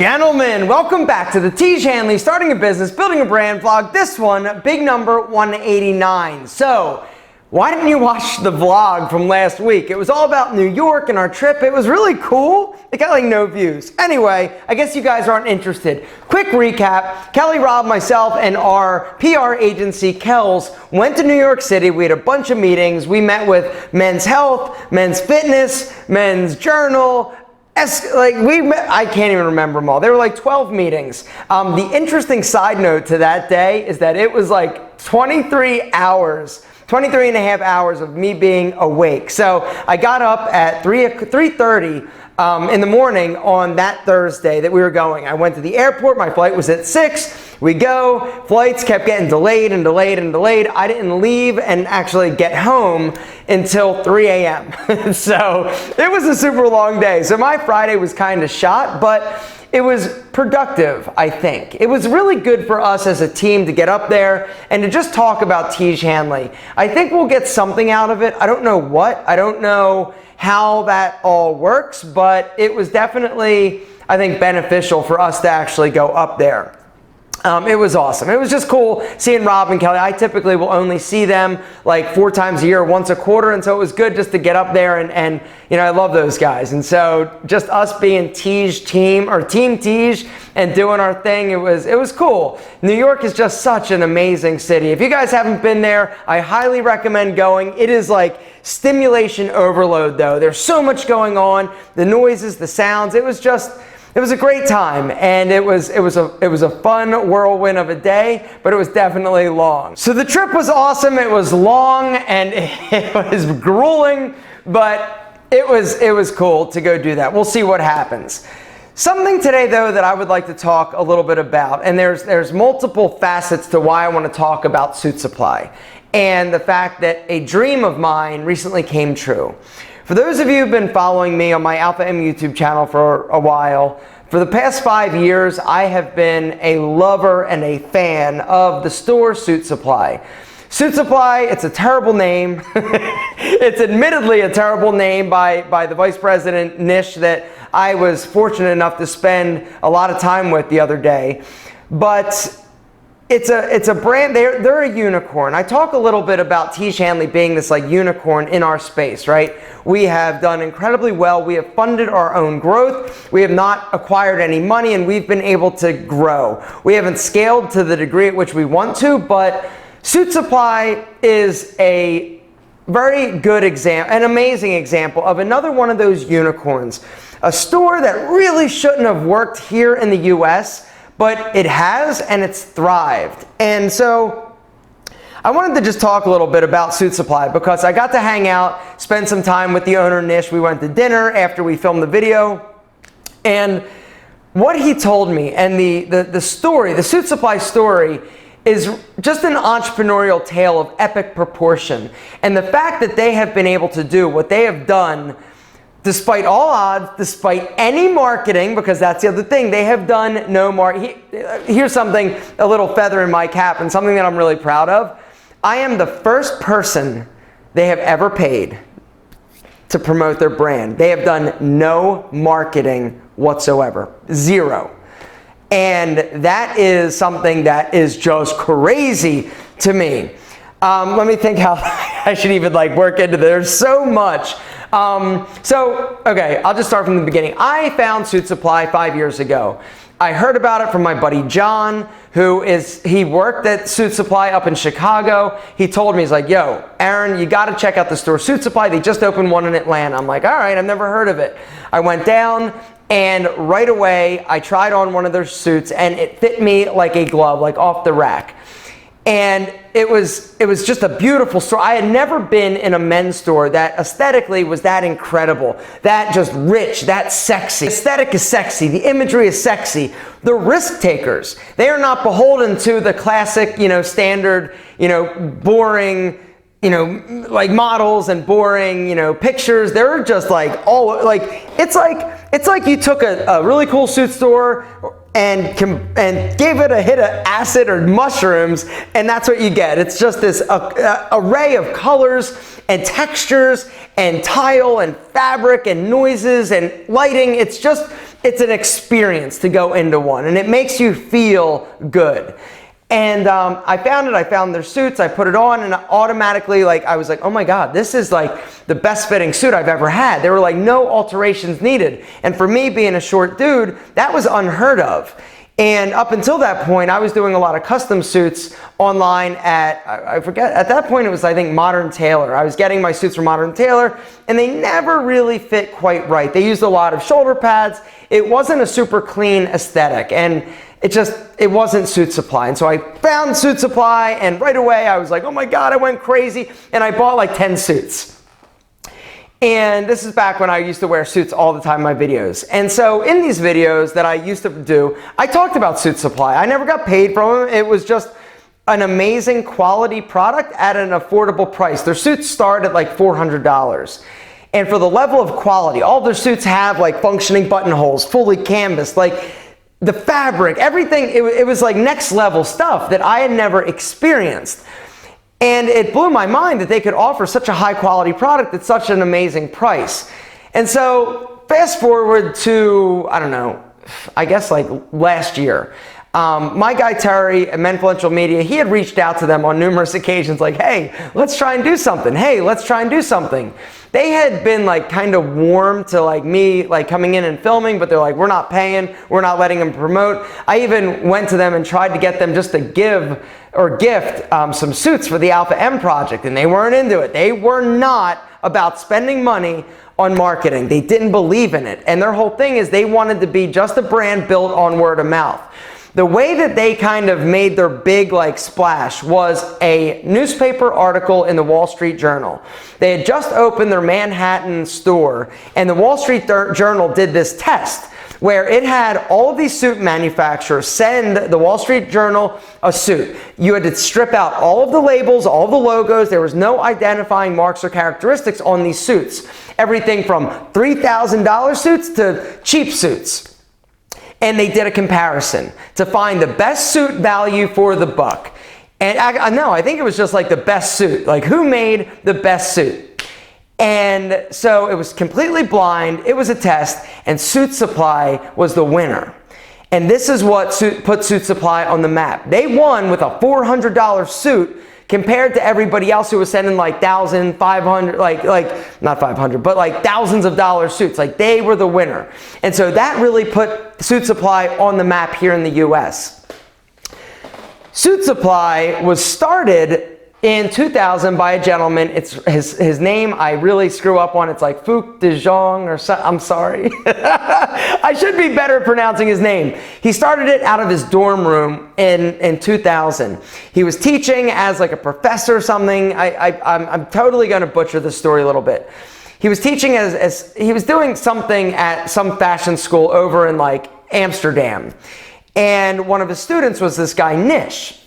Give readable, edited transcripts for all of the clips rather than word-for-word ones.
Gentlemen, welcome back to the Tiege Hanley Starting a Business, Building a Brand vlog. This one, big number 189. So, why didn't you watch the vlog from last week? It was all about New York and our trip. It was really cool. It got like no views. Anyway, I guess you guys aren't interested. Quick recap. Kelly, Rob, myself, and our PR agency, Kells, went to New York City. We had a bunch of meetings. We met with Men's Health, Men's Fitness, Men's Journal, I can't even remember them all. There were like 12 meetings. The interesting side note to that day is that it was like 23 and a half hours of me being awake. So I got up at 3:30 in the morning on that Thursday that we were going. I went to the airport. My flight was at 6. We go. Flights kept getting delayed and delayed and delayed. I didn't leave and actually get home until 3 a.m. So it was a super long day. So my Friday was kind of shot, but it was productive, I think. It was really good for us as a team to get up there and to just talk about Tiege Hanley. I think we'll get something out of it. I don't know what. I don't know how that all works, but it was definitely, I think, beneficial for us to actually go up there. It was awesome. It was just cool seeing Rob and Kelly. I typically will only see them like 4 times a year, once a quarter, and so it was good just to get up there and you know, I love those guys. And so just us being Tiege team, or Team Tiege, and doing our thing, it was cool. New York is just such an amazing city. If you guys haven't been there, I highly recommend going. It is like stimulation overload though. There's so much going on, the noises, the sounds. It was a great time, and it was a fun whirlwind of a day, but it was definitely long. So the trip was awesome. It was long and it was grueling, but it was cool to go do that. We'll see what happens. Something today though that I would like to talk a little bit about, and there's multiple facets to why I want to talk about Suitsupply, and the fact that a dream of mine recently came true. For those of you who've been following me on my Alpha M YouTube channel for a while, for the past 5 years, I have been a lover and a fan of the store Suitsupply. Suitsupply, it's a terrible name. It's admittedly a terrible name by the Vice President, Nish, that I was fortunate enough to spend a lot of time with the other day. But it's a brand, they're a unicorn. I talk a little bit about Tiege Hanley being this like unicorn in our space, right? We have done incredibly well. We have funded our own growth. We have not acquired any money, and we've been able to grow. We haven't scaled to the degree at which we want to, but Suitsupply is a very good example, an amazing example of another one of those unicorns. A store that really shouldn't have worked here in the US, but it has, and it's thrived. And so I wanted to just talk a little bit about Suitsupply because I got to hang out, spend some time with the owner, Nish. We went to dinner after we filmed the video. And what he told me, and the story, the Suitsupply story, is just an entrepreneurial tale of epic proportion. And the fact that they have been able to do what they have done despite all odds, despite any marketing, because that's the other thing, they have done no marketing. Here's something, a little feather in my cap, and something that I'm really proud of. I am the first person they have ever paid to promote their brand. They have done no marketing whatsoever. Zero. And that is something that is just crazy to me. Let me think how I should even like work into this. There's so much. Okay, I'll just start from the beginning. I found Suitsupply 5 years ago. I heard about it from my buddy John, he worked at Suitsupply up in Chicago. He told me, he's like, yo, Aaron, you gotta check out the store Suitsupply. They just opened one in Atlanta. I'm like, all right, I've never heard of it. I went down, and right away, I tried on one of their suits, and it fit me like a glove, like off the rack. And it was just a beautiful store. I had never been in a men's store that aesthetically was that incredible, that just rich, that sexy. The aesthetic is sexy. The imagery is sexy. The risk takers, they are not beholden to the classic, standard, boring, like models and boring, pictures. They're just like it's like you took a really cool suit store and gave it a hit of acid or mushrooms, and that's what you get. It's just this array of colors and textures and tile and fabric and noises and lighting. It's an experience to go into one, and it makes you feel good. And I found their suits, I put it on, and automatically, like, I was like, oh my God, this is like the best fitting suit I've ever had. There were like no alterations needed. And for me, being a short dude, that was unheard of. And up until that point, I was doing a lot of custom suits online at, I forget, at that point it was, I think, Modern Tailor. I was getting my suits from Modern Tailor, and they never really fit quite right. They used a lot of shoulder pads. It wasn't a super clean aesthetic, and it wasn't Suitsupply. And so I found Suitsupply, and right away I was like, oh my God, I went crazy, and I bought like 10 suits. And this is back when I used to wear suits all the time in my videos. And so in these videos that I used to do, I talked about Suitsupply. I never got paid from them. It was just an amazing quality product at an affordable price. Their suits start at like $400. And for the level of quality, all their suits have like functioning buttonholes, fully canvased, like the fabric, everything. It was like next level stuff that I had never experienced. And it blew my mind that they could offer such a high quality product at such an amazing price. And so fast forward to, I don't know, I guess like last year. My guy Terry at Menfluential Media, he had reached out to them on numerous occasions like, hey, let's try and do something. Hey, let's try and do something. They had been like kind of warm to like me like coming in and filming, but they're like, we're not paying, we're not letting them promote. I even went to them and tried to get them just to give or gift some suits for the Alpha M project, and they weren't into it. They were not about spending money on marketing. They didn't believe in it. And their whole thing is they wanted to be just a brand built on word of mouth. The way that they kind of made their big like splash was a newspaper article in the Wall Street Journal. They had just opened their Manhattan store, and the Wall Street Journal did this test where it had all of these suit manufacturers send the Wall Street Journal a suit. You had to strip out all of the labels, all of the logos. There was no identifying marks or characteristics on these suits. Everything from $3,000 suits to cheap suits. And they did a comparison to find the best suit value for the buck. And I think it was just like the best suit. Like, who made the best suit? And so it was completely blind. It was a test, and Suitsupply was the winner. And this is what put Suitsupply on the map. They won with a $400 suit compared to everybody else who was sending like $1,500, like not 500, but like thousands of dollar suits. Like, they were the winner. And so that really put Suitsupply on the map here in the US. Suitsupply was started in 2000 by a gentleman. It's his name I really screw up on. It's like Fokke de Jong or something. I'm sorry. I should be better at pronouncing his name. He started it out of his dorm room in 2000. He was teaching as like a professor or something. I'm totally going to butcher the story a little bit. He was teaching as he was doing something at some fashion school over in like Amsterdam. And one of his students was this guy, Nish.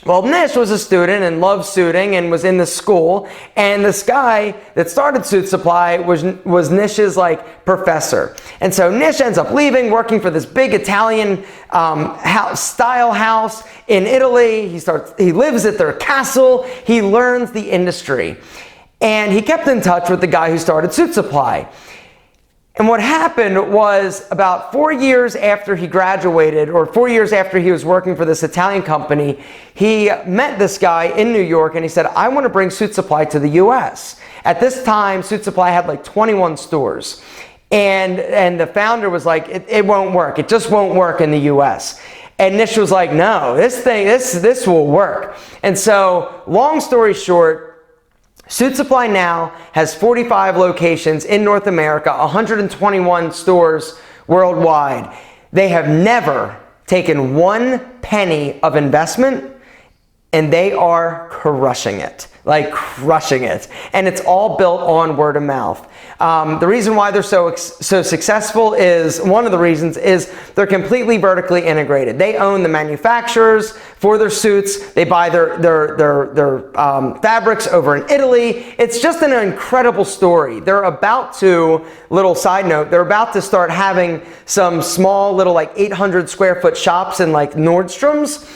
Well, Nish was a student and loved suiting and was in the school, and this guy that started Suitsupply was Nish's like professor. And so Nish ends up leaving, working for this big Italian style house in Italy. He lives at their castle. He learns the industry, and he kept in touch with the guy who started Suitsupply. And what happened was, about 4 years after he graduated, or 4 years after he was working for this Italian company, he met this guy in New York, and he said, I want to bring Suitsupply to the US. At this time, Suitsupply had like 21 stores. And the founder was like, it won't work. It just won't work in the US. And Nish was like, no, this will work. And so, long story short, Suitsupply now has 45 locations in North America, 121 stores worldwide. They have never taken one penny of investment, and they are crushing it. like crushing it. And it's all built on word of mouth. The reason why they're so successful is, one of the reasons is they're completely vertically integrated. They own the manufacturers for their suits. They buy their fabrics over in Italy. It's just an incredible story. They're about to, little side note, they're about to start having some small little like 800 square foot shops in like Nordstrom's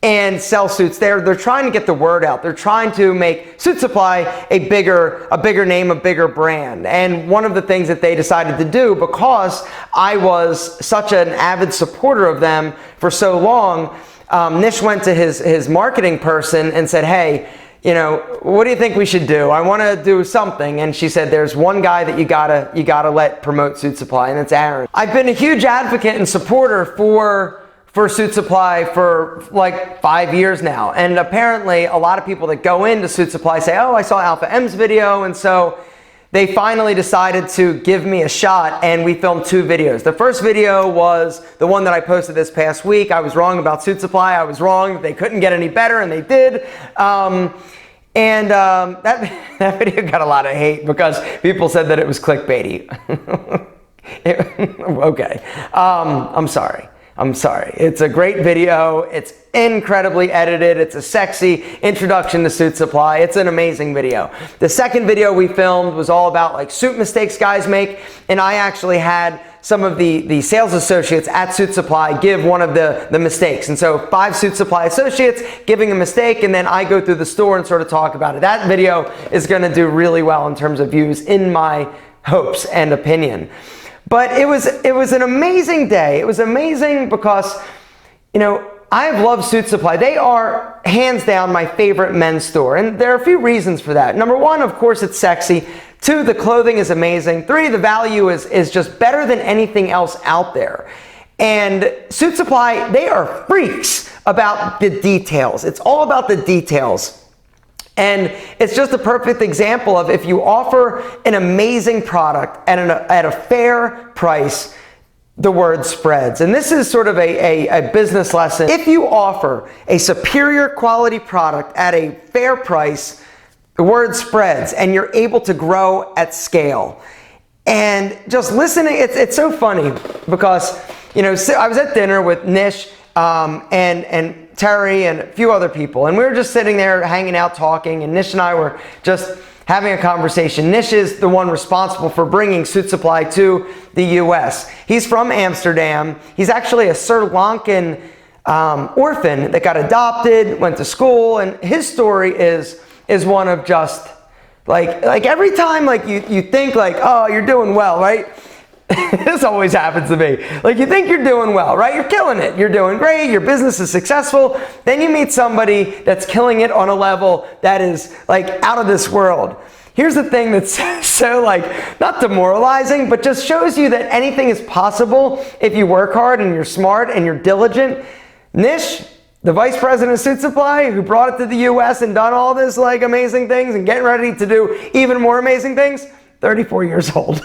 and sell suits there. They're trying to get the word out. They're trying to make Suitsupply a bigger name, a bigger brand. And one of the things that they decided to do, because I was such an avid supporter of them for so long, Nish went to his marketing person and said, hey, you know, what do you think we should do? I want to do something. And she said, there's one guy that you gotta let promote Suitsupply, and it's Aaron. I've been a huge advocate and supporter for Suitsupply for like 5 years now. And apparently a lot of people that go into Suitsupply say, oh, I saw Alpha M's video. And so they finally decided to give me a shot, and we filmed 2 videos. The first video was the one that I posted this past week. I was wrong about Suitsupply. I was wrong. They couldn't get any better, and they did. That video got a lot of hate because people said that it was clickbaity. Okay. I'm sorry. It's a great video. It's incredibly edited. It's a sexy introduction to Suitsupply. It's an amazing video. The second video we filmed was all about like suit mistakes guys make, and I actually had some of the sales associates at Suitsupply give one of the mistakes. And so 5 Suitsupply associates giving a mistake, and then I go through the store and sort of talk about it. That video is gonna do really well in terms of views, in my hopes and opinion. But it was an amazing day. It was amazing because, you know, I've loved Suitsupply. They are hands down my favorite men's store, and there are a few reasons for that. Number 1, of course, it's sexy. 2, the clothing is amazing. 3, the value is just better than anything else out there. And Suitsupply, they are freaks about the details. It's all about the details. And it's just a perfect example of, if you offer an amazing product at a fair price, the word spreads. And this is sort of a business lesson. If you offer a superior quality product at a fair price, the word spreads, and you're able to grow at scale. And just listening, it's so funny because, you know, I was at dinner with Nish and Terry and a few other people, and we were just sitting there hanging out talking, and Nish and I were just having a conversation. Nish is the one responsible for bringing Suitsupply to the US. He's from Amsterdam. He's actually a Sri Lankan orphan that got adopted, went to school, and his story is one of just like every time like you think like, oh, you're doing well, right? This always happens to me. Like, you think you're doing well, right? You're killing it. You're doing great. Your business is successful. Then you meet somebody that's killing it on a level that is like out of this world. Here's the thing that's so like, not demoralizing, but just shows you that anything is possible if you work hard and you're smart and you're diligent. Nish, the vice president of Suitsupply, who brought it to the US and done all this like amazing things and getting ready to do even more amazing things, 34 years old.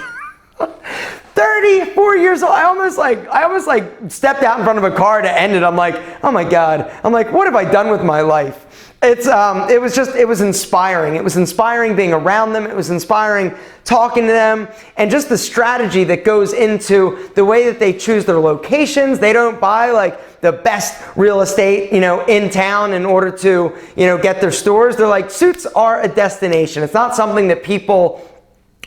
34 years old. I almost like stepped out in front of a car to end it. I'm like, oh my God. I'm like, what have I done with my life? It was inspiring. It was inspiring being around them. It was inspiring talking to them, and just the strategy that goes into the way that they choose their locations. They don't buy like the best real estate, you know, in town in order to, you know, get their stores. They're like, suits are a destination. It's not something that people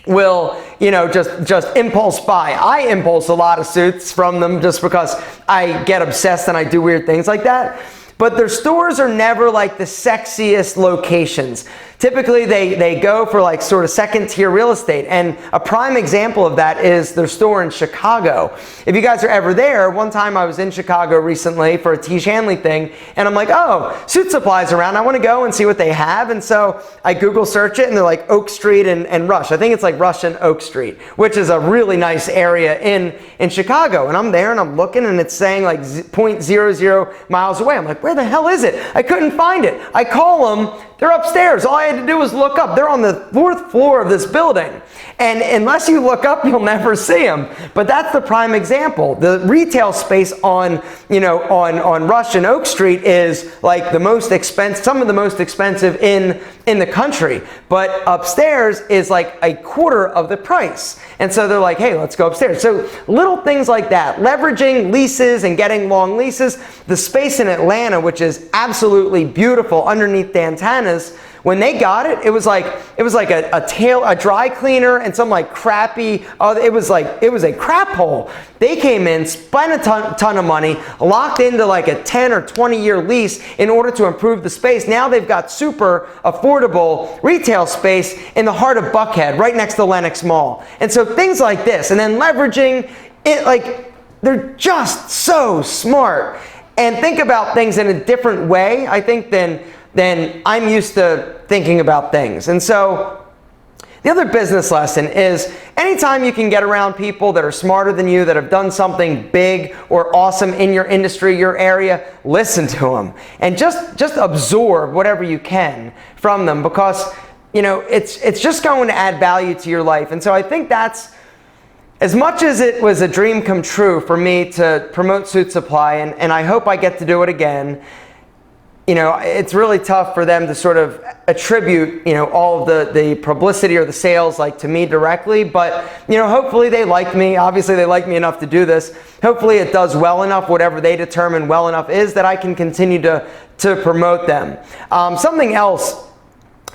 will, you know, just impulse buy. I impulse a lot of suits from them just because I get obsessed and I do weird things like that. But their stores are never like the sexiest locations. Typically they go for like sort of second tier real estate, and a prime example of that is their store in Chicago. If you guys are ever there, one time I was in Chicago recently for a Tiege Hanley thing, and I'm like, oh, Suitsupply's around, I want to go and see what they have. And so I Google search it, and they're like Oak Street and Rush. I think it's like Rush and Oak Street, which is a really nice area in Chicago. And I'm there and I'm looking, and it's saying like 0.00 miles away. I'm like, where the hell is it? I couldn't find it. I call them. They're upstairs. All I had to do was look up. They're on the 4th floor of this building. And unless you look up, you'll never see them. But that's the prime example. The retail space on Rush and Oak Street is like the most expensive, some of the most expensive in the country. But upstairs is like a quarter of the price. And so they're like, hey, let's go upstairs. So little things like that, leveraging leases and getting long leases. The space in Atlanta, which is absolutely beautiful underneath Dantana's, when they got it, it was like a dry cleaner and some like crappy, it was a crap hole. They came in, spent a ton of money, locked into like a 10 or 20 year lease in order to improve the space. Now they've got super affordable retail space in the heart of Buckhead, right next to Lenox Mall. And so things like this, and then leveraging it, like they're just so smart and think about things in a different way, I think, than I'm used to thinking about things. And so the other business lesson is anytime you can get around people that are smarter than you, that have done something big or awesome in your industry, your area, listen to them and just absorb whatever you can from them, because it's just going to add value to your life. And so I think that's, as much as it was a dream come true for me to promote Suitsupply, and I hope I get to do it again, it's really tough for them to sort of attribute, all of the publicity or the sales like to me directly. But, hopefully they like me. Obviously they like me enough to do this. Hopefully it does well enough, whatever they determine well enough is, that I can continue to promote them. Something else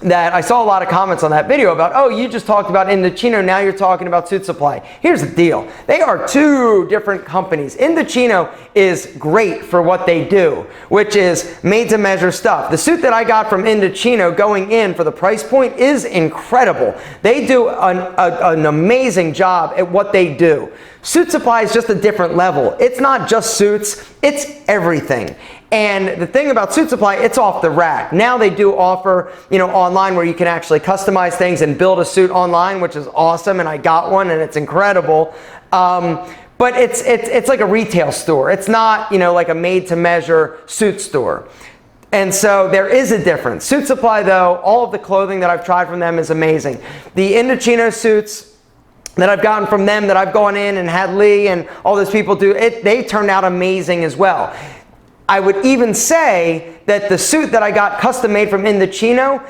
that I saw a lot of comments on that video about, oh, you just talked about Indochino, now you're talking about Suitsupply. Here's the deal. They are two different companies. Indochino is great for what they do, which is made-to-measure stuff. The suit that I got from Indochino going in for the price point is incredible. They do an amazing job at what they do. Suitsupply is just a different level. It's not just suits, it's everything. And the thing about Suitsupply, it's off the rack. Now they do offer, online where you can actually customize things and build a suit online, which is awesome. And I got one and it's incredible. But it's like a retail store. It's not, like a made-to-measure suit store. And so there is a difference. Suitsupply, though, all of the clothing that I've tried from them is amazing. The Indochino suits that I've gotten from them, that I've gone in and had Lee and all those people do, they turned out amazing as well. I would even say that the suit that I got custom made from Indochino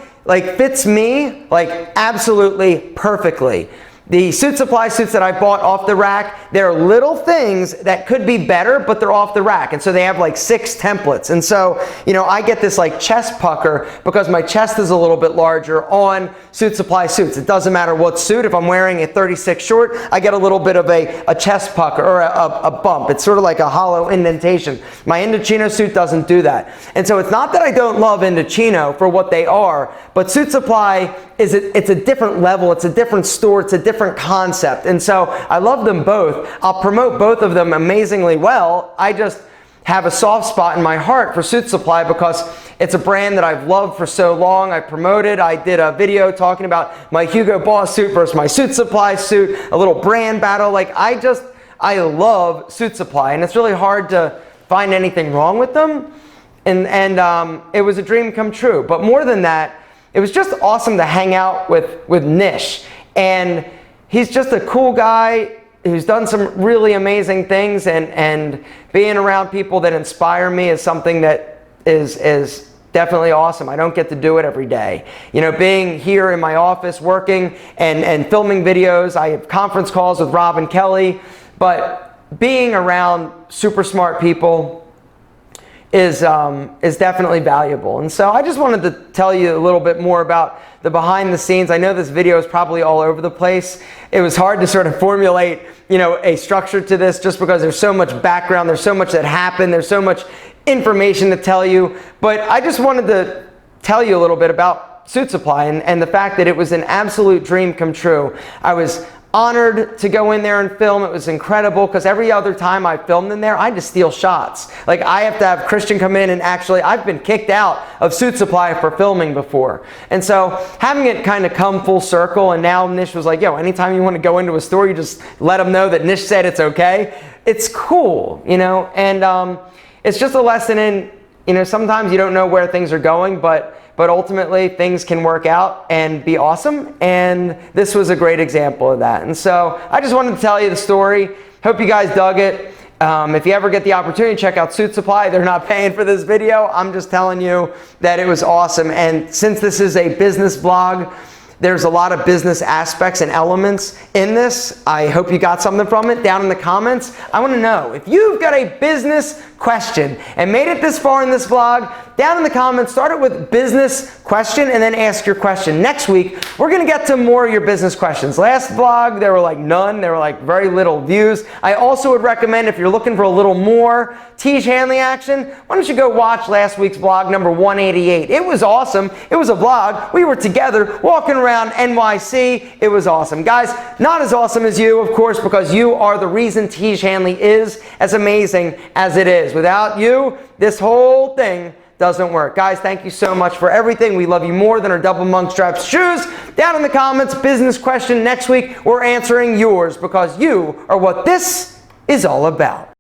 fits me absolutely perfectly. The Suitsupply suits that I bought off the rack, they're little things that could be better, but they're off the rack. And so they have 6 templates. And so, I get this chest pucker because my chest is a little bit larger on Suitsupply suits. It doesn't matter what suit. If I'm wearing a 36 short, I get a little bit of a chest pucker or a bump. It's sort of like a hollow indentation. My Indochino suit doesn't do that. And so it's not that I don't love Indochino for what they are, but Suitsupply it's a different level, it's a different store, it's a different concept. And so I love them both. I'll promote both of them amazingly well. I just have a soft spot in my heart for Suitsupply because it's a brand that I've loved for so long. I promoted, I did a video talking about my Hugo Boss suit versus my Suitsupply suit, a little brand battle. I love Suitsupply, and it's really hard to find anything wrong with them. And it was a dream come true. But more than that, it was just awesome to hang out with Nish. And he's just a cool guy who's done some really amazing things, and being around people that inspire me is something that is definitely awesome. I don't get to do it every day. Being here in my office working and filming videos, I have conference calls with Rob and Kelly, but being around super smart people is definitely valuable. And so I just wanted to tell you a little bit more about the behind the scenes. I know this video is probably all over the place. It was hard to sort of formulate, a structure to this just because there's so much background, there's so much that happened, there's so much information to tell you. But I just wanted to tell you a little bit about Suitsupply and the fact that it was an absolute dream come true. I was honored to go in there and film. It was incredible because every other time I filmed in there, I had to steal shots. I have to have Christian come in, and actually I've been kicked out of Suitsupply for filming before. And so having it kind of come full circle, and now Nish was like, yo, anytime you want to go into a store, you just let them know that Nish said it's okay. It's cool, and it's just a lesson in, you know, sometimes you don't know where things are going, but ultimately things can work out and be awesome. And this was a great example of that. And so I just wanted to tell you the story. Hope you guys dug it. If you ever get the opportunity, check out Suitsupply. They're not paying for this video. I'm just telling you that it was awesome. And since this is a business blog, there's a lot of business aspects and elements in this. I hope you got something from it. Down in the comments, I want to know if you've got a business question and made it this far in this vlog. Down in the comments, start it with business question and then ask your question. Next week, we're going to get to more of your business questions. Last vlog, there were like none. There were like very little views. I also would recommend, if you're looking for a little more Tiege Hanley action, why don't you go watch last week's vlog number 188. It was awesome. It was a vlog. We were together walking around NYC. It was awesome. Guys, not as awesome as you, of course, because you are the reason Tiege Hanley is as amazing as it is. Without you, this whole thing doesn't work. Guys, thank you so much for everything. We love you more than our double monk straps shoes. Down in the comments, business question next week. We're answering yours because you are what this is all about.